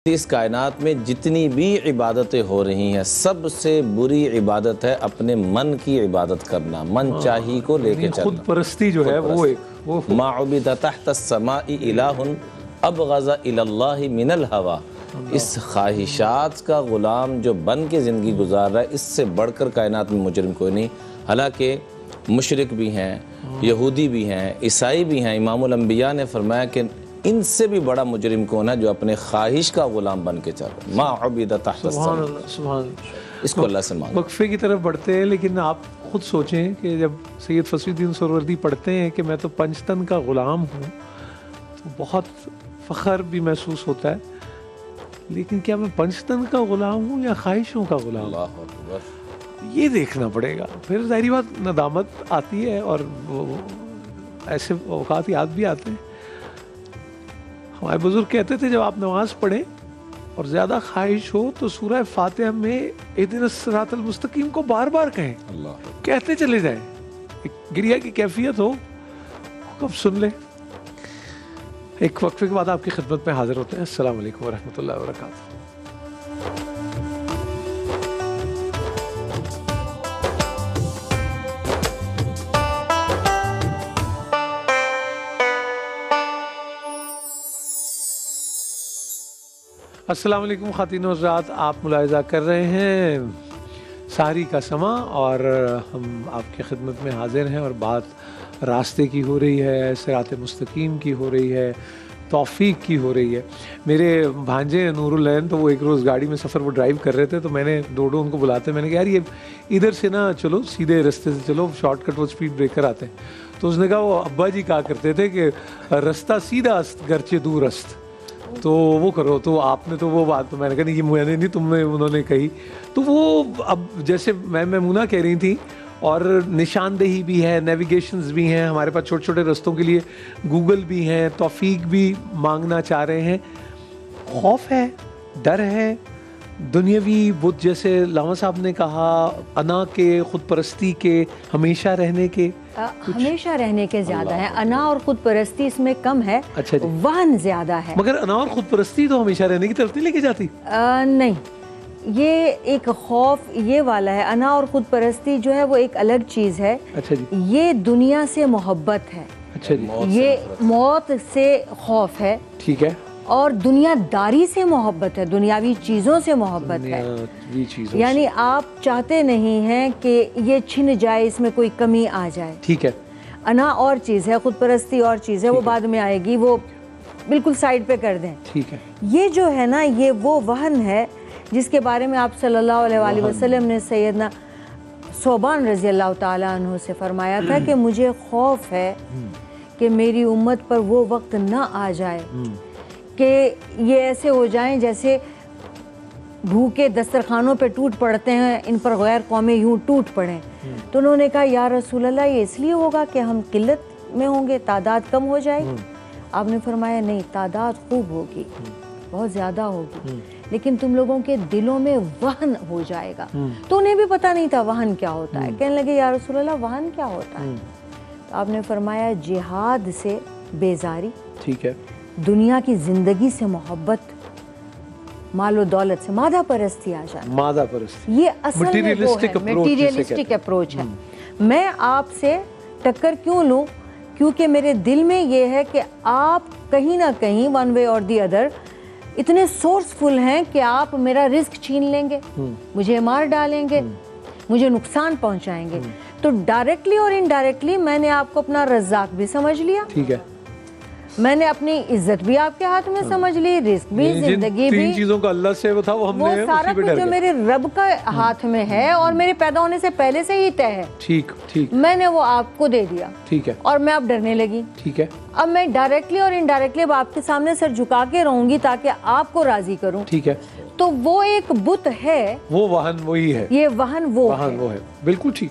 اس کائنات میں جتنی بھی عبادتیں ہو رہی ہیں سب سے بری عبادت ہے اپنے من کی عبادت کرنا، من چاہی کو لے کے چلنا۔ خود پرستی جو ہے وہ ما عبد تحت السماء الہ ابغض الی اللہ من الہوا۔ اس خواہشات کا غلام جو بن کے زندگی گزار رہا ہے، اس سے بڑھ کر کائنات میں مجرم کوئی نہیں۔ حالانکہ مشرک بھی ہیں، یہودی بھی ہیں، عیسائی بھی ہیں۔ امام الانبیاء نے فرمایا کہ ان سے بھی بڑا مجرم کون ہے؟ جو اپنے خواہش کا غلام بن کے چل رہا ہے۔ ما عبد تحت السماء۔ سبحان اللہ، سبحان اللہ۔ اس کو اللہ سے مانگو۔ وقفے کی طرف بڑھتے ہیں، لیکن آپ خود سوچیں کہ جب سید فصیح الدین سہروردی پڑھتے ہیں کہ میں تو پنجتن کا غلام ہوں، تو بہت فخر بھی محسوس ہوتا ہے۔ لیکن کیا میں پنجتن کا غلام ہوں یا خواہشوں کا غلام؟ اللہ اکبر۔ یہ دیکھنا پڑے گا۔ پھر ظاہری بات ندامت آتی ہے، اور ایسے اوقات یاد بھی آتے ہیں۔ ہمارے بزرگ کہتے تھے جب آپ نماز پڑھیں اور زیادہ خواہش ہو تو سورہ فاتحہ میں اہدنا الصراط المستقیم کو بار بار کہیں، کہتے چلے جائیں، ایک گریہ کی کیفیت ہو، کب سن لیں۔ ایک وقفے کے بعد آپ کی خدمت میں حاضر ہوتے ہیں۔ السلام علیکم ورحمۃ اللہ وبرکاتہ۔ السلام علیکم خواتین و حضرات، آپ ملاحظہ کر رہے ہیں سحری کا سماں، اور ہم آپ کی خدمت میں حاضر ہیں، اور بات راستے کی ہو رہی ہے، صراط مستقیم کی ہو رہی ہے، توفیق کی ہو رہی ہے۔ میرے بھانجے نور العین، تو وہ ایک روز گاڑی میں سفر وہ ڈرائیو کر رہے تھے، تو میں نے ڈوڈو ان کو بلاتے، میں نے کہا یار یہ ادھر سے نہ چلو، سیدھے رستے سے چلو، شارٹ کٹ وہ اسپیڈ بریکر آتے ہیں۔ تو اس نے کہا وہ ابا جی کہا کرتے تھے کہ رستہ سیدھا است گرچہ دور است، تو وہ کرو۔ تو آپ نے تو وہ بات، میں نے کہا نہیں یہ میں نے نہیں، تم نے، انہوں نے کہی۔ تو وہ اب جیسے میمونہ کہہ رہی تھی، اور نشاندہی بھی ہے، نیویگیشنز بھی ہیں ہمارے پاس، چھوٹے چھوٹے رستوں کے لیے گوگل بھی ہیں، توفیق بھی مانگنا چاہ رہے ہیں۔ خوف ہے، ڈر ہے، دنیاوی بت جیسے لاما صاحب نے کہا، انا کے، خود پرستی کے، ہمیشہ رہنے کے، ہمیشہ رہنے کے زیادہ ہیں۔ انا اور خود پرستی اس میں کم ہے، اچھا جی، وہن زیادہ ہے۔ مگر انا اور خود پرستی تو ہمیشہ رہنے کی طرف نہیں لے کے جاتی؟ نہیں، یہ ایک خوف یہ والا ہے۔ انا اور خود پرستی جو ہے وہ ایک الگ چیز ہے۔ اچھا جی، یہ دنیا سے محبت ہے، اچھا جی، یہ موت سے خوف ہے، ٹھیک ہے، اور دنیا داری سے محبت ہے، دنیاوی چیزوں سے محبت ہے۔ یعنی آپ چاہتے نہیں ہیں کہ یہ چھن جائے، اس میں کوئی کمی آ جائے۔ ٹھیک ہے، انا اور چیز ہے، خود پرستی اور چیز ہے، وہ بعد میں آئے گی، وہ بالکل سائیڈ پہ کر دیں۔ ٹھیک ہے، یہ جو ہے نا، یہ وہ وہن ہے جس کے بارے میں آپ صلی اللہ علیہ وآلہ وسلم نے سیدنا ثوبان رضی اللہ تعالیٰ عنہ سے فرمایا تھا کہ مجھے خوف ہے کہ میری امت پر وہ وقت نہ آ جائے کہ یہ ایسے ہو جائیں جیسے بھوکے دسترخوانوں پہ ٹوٹ پڑتے ہیں، ان پر غیر قومی یوں ٹوٹ پڑیں۔ تو انہوں نے کہا یا رسول اللہ، یہ اس لیے ہوگا کہ ہم قلت میں ہوں گے، تعداد کم ہو جائے گی؟ آپ نے فرمایا نہیں، تعداد خوب ہوگی، بہت زیادہ ہوگی، لیکن تم لوگوں کے دلوں میں وہن ہو جائے گا۔ تو انہیں بھی پتہ نہیں تھا وہن کیا ہوتا ہے، کہنے لگے یا رسول اللہ وہن کیا ہوتا ہے؟ تو آپ نے فرمایا جہاد سے بیزاری، ٹھیک ہے، دنیا کی زندگی سے محبت، مال و دولت سے مادہ پرستی آ جائے، مادہ پرستی، یہ اصل میں وہ ہے، میٹیریلسٹک اپروچ ہے۔ میں آپ سے ٹکر کیوں لوں؟ کیونکہ میرے دل میں یہ ہے کہ آپ کہیں نہ کہیں ون وے اور دی ادر اتنے سورسفل ہیں کہ آپ میرا رزق چھین لیں گے، مجھے مار ڈالیں گے، مجھے نقصان پہنچائیں گے۔ تو ڈائریکٹلی اور انڈائریکٹلی میں نے آپ کو اپنا رزاق بھی سمجھ لیا، ٹھیک ہے، میں نے اپنی عزت بھی آپ کے ہاتھ میں سمجھ لی، رزق بھی، زندگی بھی، تین چیزوں کا اللہ سے وہ تھا، وہ ہم نے وہ سارا کچھ جو میرے رب کا ہاتھ میں ہے اور میرے پیدا ہونے سے پہلے سے ہی طے ہے، ٹھیک ٹھیک، میں نے وہ آپ کو دے دیا، ٹھیک ہے، اور میں اب ڈرنے لگی۔ ٹھیک ہے، اب میں ڈائریکٹلی اور انڈائریکٹلی اب آپ کے سامنے سر جھکا کے رہوں گی تاکہ آپ کو راضی کروں۔ ٹھیک ہے، تو وہ ایک بت ہے، وہ وہن وہی ہے، یہ وہن وہ وہن وہ ہے، بالکل ٹھیک۔